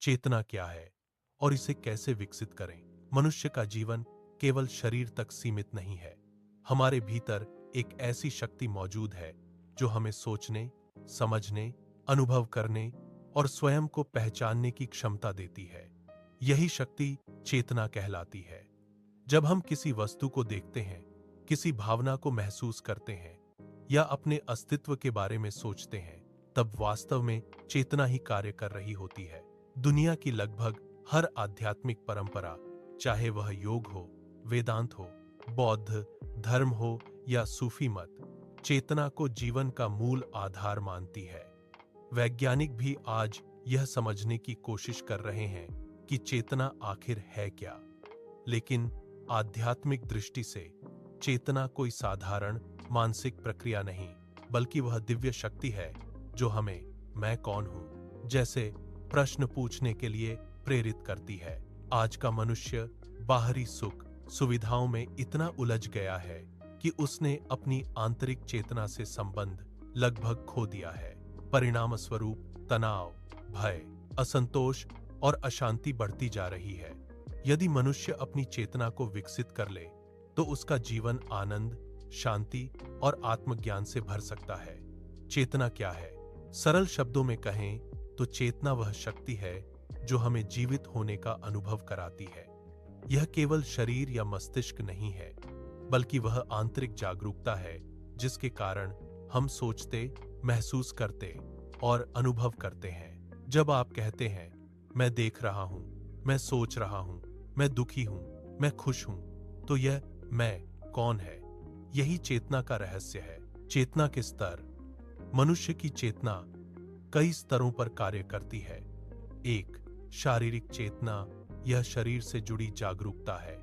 चेतना क्या है और इसे कैसे विकसित करें। मनुष्य का जीवन केवल शरीर तक सीमित नहीं है। हमारे भीतर एक ऐसी शक्ति मौजूद है जो हमें सोचने, समझने, अनुभव करने और स्वयं को पहचानने की क्षमता देती है। यही शक्ति चेतना कहलाती है। जब हम किसी वस्तु को देखते हैं, किसी भावना को महसूस करते हैं या अपने अस्तित्व के बारे में सोचते हैं, तब वास्तव में चेतना ही कार्य कर रही होती है। दुनिया की लगभग हर आध्यात्मिक परंपरा, चाहे वह योग हो, वेदांत हो, बौद्ध धर्म हो या सूफी मत, चेतना को जीवन का मूल आधार मानती है। वैज्ञानिक भी आज यह समझने की कोशिश कर रहे हैं कि चेतना आखिर है क्या। लेकिन आध्यात्मिक दृष्टि से चेतना कोई साधारण मानसिक प्रक्रिया नहीं, बल्कि वह दिव्य शक्ति है जो हमें मैं कौन हूं जैसे प्रश्न पूछने के लिए प्रेरित करती है। आज का मनुष्य बाहरी सुख सुविधाओं में इतना उलझ गया है कि उसने अपनी आंतरिक चेतना से संबंध लगभग खो दिया है। परिणाम स्वरूप तनाव, भय, असंतोष और अशांति बढ़ती जा रही है। यदि मनुष्य अपनी चेतना को विकसित कर ले तो उसका जीवन आनंद, शांति और आत्मज्ञान से भर सकता है। चेतना क्या है? सरल शब्दों में कहें तो चेतना वह शक्ति है जो हमें जीवित होने का अनुभव कराती है। यह केवल शरीर या मस्तिष्क नहीं है, बल्कि वह आंतरिक जागरूकता है जिसके कारण हम सोचते, महसूस करते और अनुभव करते हैं। जब आप कहते हैं मैं देख रहा हूं, मैं सोच रहा हूं, मैं दुखी हूं, मैं खुश हूं, तो यह मैं कौन है? यही चेतना का रहस्य है। चेतना के स्तर। मनुष्य की चेतना कई स्तरों पर कार्य करती है। 1. शारीरिक चेतना। यह शरीर से जुड़ी जागरूकता है।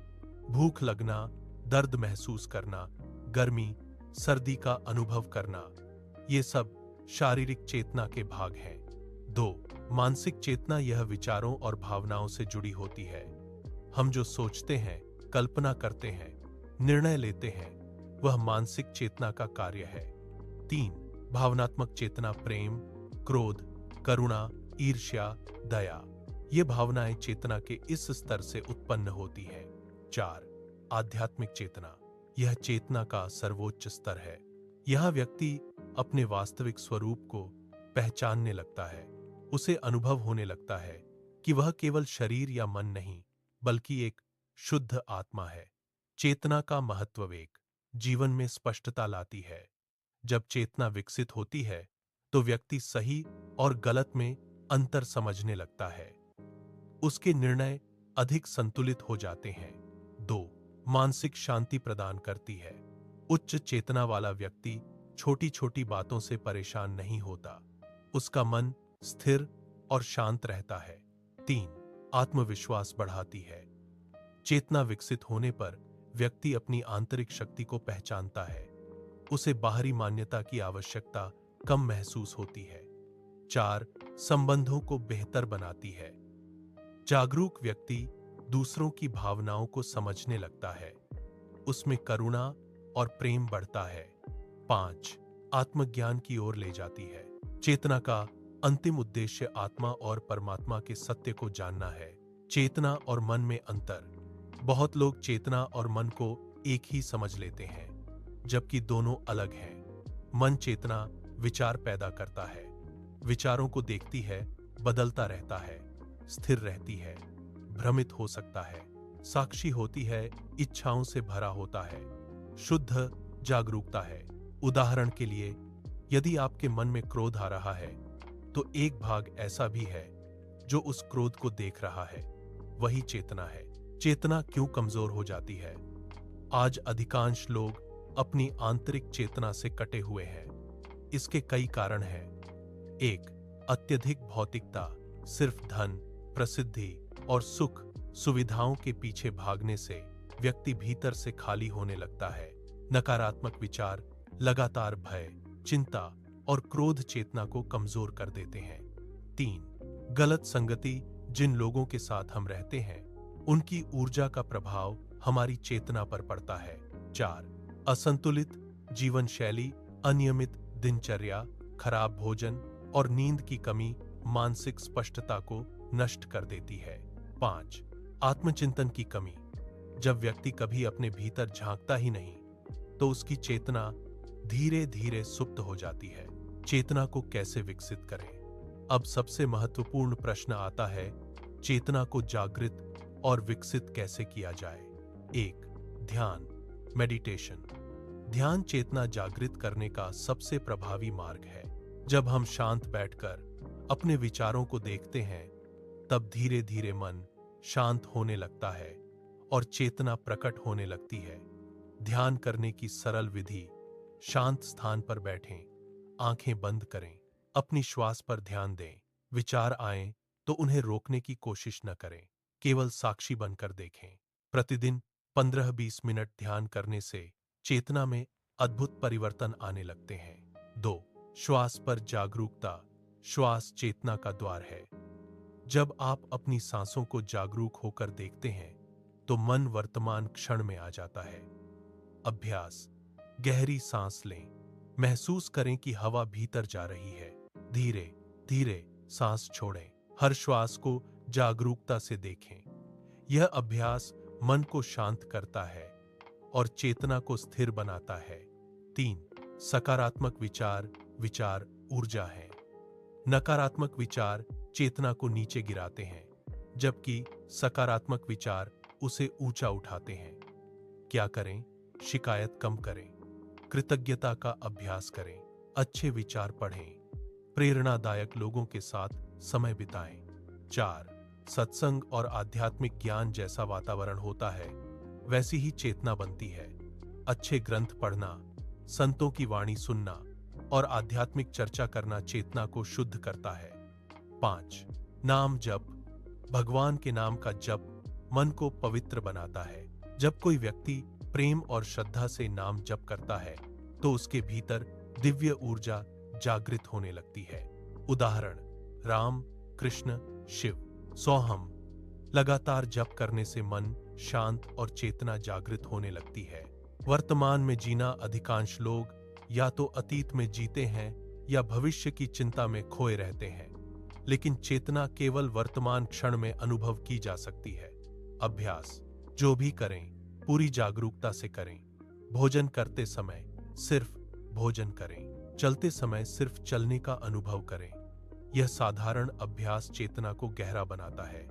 भूख लगना, दर्द महसूस करना, गर्मी, सर्दी का अनुभव करना, ये सब शारीरिक चेतना के भाग हैं। 2. मानसिक चेतना। यह विचारों और भावनाओं से जुड़ी होती है। हम जो सोचते हैं, कल्पना करते हैं, निर्णय लेते हैं, वह मानसिक चेतना का कार्य है। 3. भावनात्मक चेतना। प्रेम, क्रोध, करुणा, ईर्ष्या, दया, ये भावनाएं चेतना के इस स्तर से उत्पन्न होती हैं। 4. आध्यात्मिक चेतना। यह चेतना का सर्वोच्च स्तर है। यह व्यक्ति अपने वास्तविक स्वरूप को पहचानने लगता है। उसे अनुभव होने लगता है कि वह केवल शरीर या मन नहीं, बल्कि एक शुद्ध आत्मा है। चेतना का महत्व। एक, जीवन में स्पष्टता लाती है। जब चेतना विकसित होती है तो व्यक्ति सही और गलत में अंतर समझने लगता है। उसके निर्णय अधिक संतुलित हो जाते हैं। 2. मानसिक शांति प्रदान करती है। उच्च चेतना वाला व्यक्ति छोटी छोटी बातों से परेशान नहीं होता। उसका मन स्थिर और शांत रहता है। 3. आत्मविश्वास बढ़ाती है। चेतना विकसित होने पर व्यक्ति अपनी आंतरिक शक्ति को पहचानता है। उसे बाहरी मान्यता की आवश्यकता कम महसूस होती है। 4. संबंधों को बेहतर बनाती है। जागरूक व्यक्ति दूसरों की भावनाओं को समझने लगता है। उसमें करुणा और प्रेम बढ़ता है। 5. आत्मज्ञान की ओर ले जाती है। चेतना का अंतिम उद्देश्य आत्मा और परमात्मा के सत्य को जानना है। चेतना और मन में अंतर। बहुत लोग चेतना और मन को एक ही समझ लेते हैं, जबकि दोनों अलग हैं। मन चेतना विचार पैदा करता है, विचारों को देखती है, बदलता रहता है, स्थिर रहती है, भ्रमित हो सकता है, साक्षी होती है, इच्छाओं से भरा होता है, शुद्ध जागरूकता है। उदाहरण के लिए, यदि आपके मन में क्रोध आ रहा है तो एक भाग ऐसा भी है जो उस क्रोध को देख रहा है। वही चेतना है। चेतना क्यों कमजोर हो जाती है? आज अधिकांश लोग अपनी आंतरिक चेतना से कटे हुए हैं। इसके कई कारण हैं। 1. अत्यधिक भौतिकता। सिर्फ धन, प्रसिद्धि और सुख सुविधाओं के पीछे भागने से व्यक्ति भीतर से खाली होने लगता है। नकारात्मक विचार, लगातार भय, चिंता और क्रोध चेतना को कमजोर कर देते हैं। 3. गलत संगति। जिन लोगों के साथ हम रहते हैं उनकी ऊर्जा का प्रभाव हमारी चेतना पर पड़ता है। 4. असंतुलित जीवन शैली। अनियमित दिनचर्या, खराब भोजन और नींद की कमी मानसिक स्पष्टता को नष्ट कर देती है। 5. आत्मचिंतन की कमी। जब व्यक्ति कभी अपने भीतर झांकता ही नहीं, तो उसकी चेतना धीरे धीरे सुप्त हो जाती है। चेतना को कैसे विकसित करें? अब सबसे महत्वपूर्ण प्रश्न आता है, चेतना को जागृत और विकसित कैसे किया जाए? 1. ध्यान, मेडिटेशन। ध्यान चेतना जागृत करने का सबसे प्रभावी मार्ग है। जब हम शांत बैठकर अपने विचारों को देखते हैं, तब धीरे धीरे मन शांत होने लगता है और चेतना प्रकट होने लगती है। ध्यान करने की सरल विधि: शांत स्थान पर बैठें, आंखें बंद करें, अपनी श्वास पर ध्यान दें। विचार आएं तो उन्हें रोकने की कोशिश न करें, केवल साक्षी बनकर देखें। प्रतिदिन 15-20 मिनट ध्यान करने से चेतना में अद्भुत परिवर्तन आने लगते हैं। 2. श्वास पर जागरूकता। श्वास चेतना का द्वार है। जब आप अपनी सांसों को जागरूक होकर देखते हैं, तो मन वर्तमान क्षण में आ जाता है। अभ्यास: गहरी सांस लें, महसूस करें कि हवा भीतर जा रही है। धीरे धीरे सांस छोड़ें, हर श्वास को जागरूकता से देखें। यह अभ्यास मन को शांत करता है और चेतना को स्थिर बनाता है। 3. सकारात्मक विचार। विचार ऊर्जा है। नकारात्मक विचार चेतना को नीचे गिराते हैं, जबकि सकारात्मक विचार उसे ऊंचा उठाते हैं। क्या करें? शिकायत कम करें, कृतज्ञता का अभ्यास करें, अच्छे विचार पढ़ें, प्रेरणादायक लोगों के साथ समय बिताएं। 4. सत्संग और आध्यात्मिक ज्ञान जैसा वातावरण होता है, वैसी ही चेतना बनती है। अच्छे ग्रंथ पढ़ना, संतों की वाणी सुनना और आध्यात्मिक चर्चा करना चेतना को शुद्ध करता है। 5. नाम जप। भगवान के नाम का जप मन को पवित्र बनाता है। जब कोई व्यक्ति प्रेम और श्रद्धा से नाम जप करता है, तो उसके भीतर दिव्य ऊर्जा जागृत होने लगती है। उदाहरण: राम, कृष्ण, शिव। सोहम। लगातार जप करने से मन शांत और चेतना जागृत होने लगती है। वर्तमान में जीना। अधिकांश लोग या तो अतीत में जीते हैं या भविष्य की चिंता में खोए रहते हैं, लेकिन चेतना केवल वर्तमान क्षण में अनुभव की जा सकती है। अभ्यास: जो भी करें, पूरी जागरूकता से करें। भोजन करते समय सिर्फ भोजन करें, चलते समय सिर्फ चलने का अनुभव करें। यह साधारण अभ्यास चेतना को गहरा बनाता है।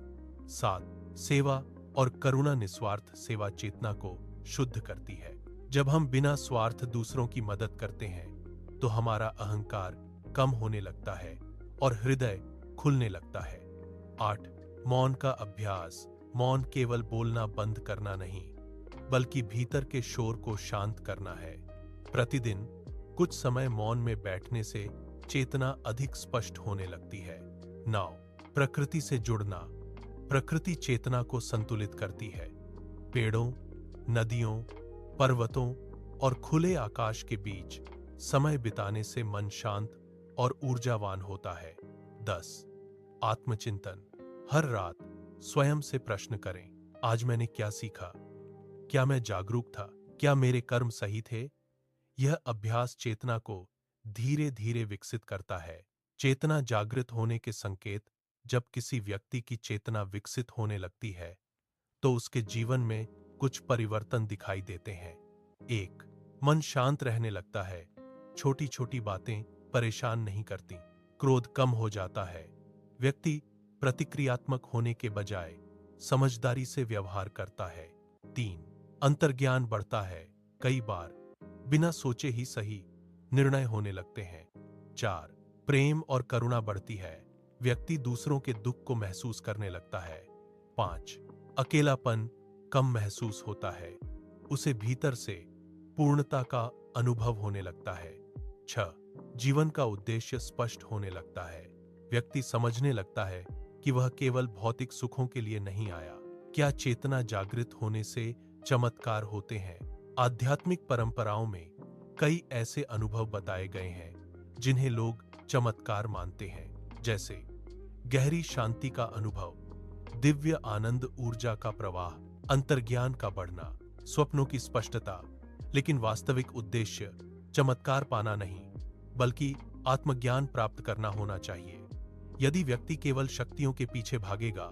7. सेवा और करुणा। निस्वार्थ सेवा चेतना को शुद्ध करती है। जब हम बिना स्वार्थ दूसरों की मदद करते हैं, तो हमारा अहंकार कम होने लगता है और हृदय खुलने लगता है। 8. मौन का अभ्यास। मौन केवल बोलना बंद करना नहीं, बल्कि भीतर के शोर को शांत करना है। प्रतिदिन कुछ समय मौन में बैठने से चेतना अधिक स्पष्ट होने लगती है। 9. प्रकृति से जुड़ना। प्रकृति चेतना को संतुलित करती है। पेड़ों, नदियों, पर्वतों और खुले आकाश के बीच समय बिताने से मन शांत और ऊर्जावान होता है। 10. आत्मचिंतन। हर रात स्वयं से प्रश्न करें, आज मैंने क्या सीखा? क्या मैं जागरूक था? क्या मेरे कर्म सही थे? यह अभ्यास चेतना को धीरे धीरे विकसित करता है। चेतना जागृत होने के संकेत: जब किसी व्यक्ति की चेतना विकसित होने लगती है, तो उसके जीवन में कुछ परिवर्तन दिखाई देते हैं। 1. मन शांत रहने लगता है। छोटी छोटी बातें परेशान नहीं करती। क्रोध कम हो जाता है। व्यक्ति प्रतिक्रियात्मक होने के बजाय समझदारी से व्यवहार करता है। 3. अंतर्ज्ञान बढ़ता है। कई बार बिना सोचे ही सही निर्णय होने लगते हैं। 4. प्रेम और करुणा बढ़ती है। व्यक्ति दूसरों के दुख को महसूस करने लगता है। 5. अकेलापन कम महसूस होता है। उसे भीतर से पूर्णता का अनुभव होने लगता है। 6. जीवन का उद्देश्य स्पष्ट होने लगता है। व्यक्ति समझने लगता है कि वह केवल भौतिक सुखों के लिए नहीं आया। क्या चेतना जागृत होने से चमत्कार होते हैं? आध्यात्मिक परंपराओं में कई ऐसे अनुभव बताए गए हैं जिन्हें लोग चमत्कार मानते हैं, जैसे गहरी शांति का अनुभव, दिव्य आनंद, ऊर्जा का प्रवाह, अंतर्ज्ञान का बढ़ना, स्वप्नों की स्पष्टता। लेकिन वास्तविक उद्देश्य चमत्कार पाना नहीं, बल्कि आत्मज्ञान प्राप्त करना होना चाहिए। यदि व्यक्ति केवल शक्तियों के पीछे भागेगा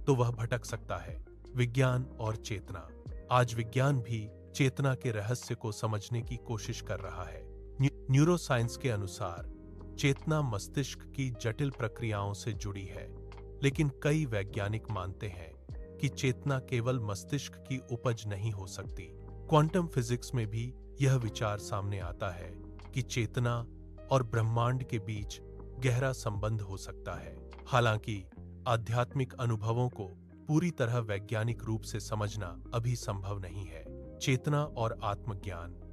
तो वह भटक सकता है। विज्ञान और चेतना। आज विज्ञान भी चेतना के रहस्य को समझने की कोशिश कर रहा है। न्यूरोसाइंस के अनुसार चेतना मस्तिष्क की जटिल प्रक्रियाओं से जुड़ी है, लेकिन कई वैज्ञानिक मानते हैं कि चेतना केवल मस्तिष्क की उपज नहीं हो सकती। क्वांटम फिजिक्स में भी यह विचार सामने आता है कि चेतना और ब्रह्मांड के बीच गहरा संबंध हो सकता है। हालांकि आध्यात्मिक अनुभवों को पूरी तरह वैज्ञानिक रूप से समझना अभी संभव नहीं है। चेतना और आत्मज्ञान।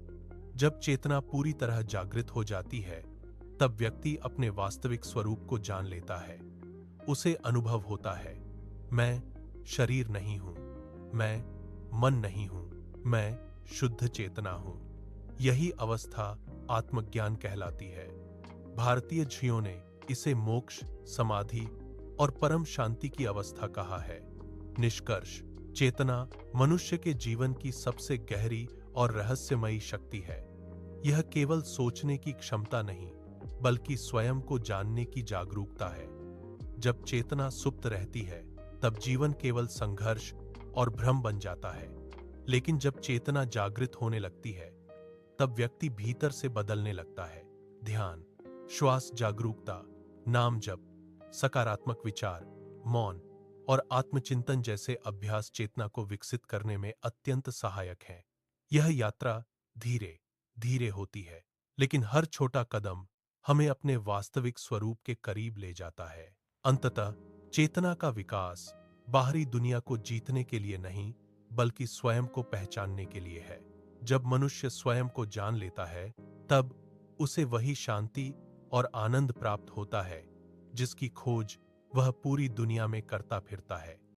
जब चेतना पूरी तरह जागृत हो जाती है, तब व्यक्ति अपने वास्तविक स्वरूप को जान लेता है। उसे अनुभव होता है, मैं शरीर नहीं हूं, मैं मन नहीं हूं, मैं शुद्ध चेतना हूं। यही अवस्था आत्मज्ञान कहलाती है। भारतीय ऋषियों ने इसे मोक्ष, समाधि और परम शांति की अवस्था कहा है। निष्कर्ष, चेतना मनुष्य के जीवन की सबसे गहरी और रहस्यमयी शक्ति है। यह केवल सोचने की क्षमता नहीं, बल्कि स्वयं को जानने की जागरूकता है। जब चेतना सुप्त रहती है, तब जीवन केवल संघर्ष और भ्रम बन जाता है। लेकिन जब चेतना जागृत होने लगती है, तब व्यक्ति भीतर से बदलने लगता है। ध्यान, श्वास जागरूकता, नाम जप, सकारात्मक विचार, मौन और आत्मचिंतन जैसे अभ्यास चेतना को विकसित करने में अत्यंत सहायक हैं। यह यात्रा धीरे धीरे होती है, लेकिन हर छोटा कदम हमें अपने वास्तविक स्वरूप के करीब ले जाता है। अंततः चेतना का विकास बाहरी दुनिया को जीतने के लिए नहीं, बल्कि स्वयं को पहचानने के लिए है। जब मनुष्य स्वयं को जान लेता है, तब उसे वही शांति और आनंद प्राप्त होता है जिसकी खोज वह पूरी दुनिया में करता फिरता है।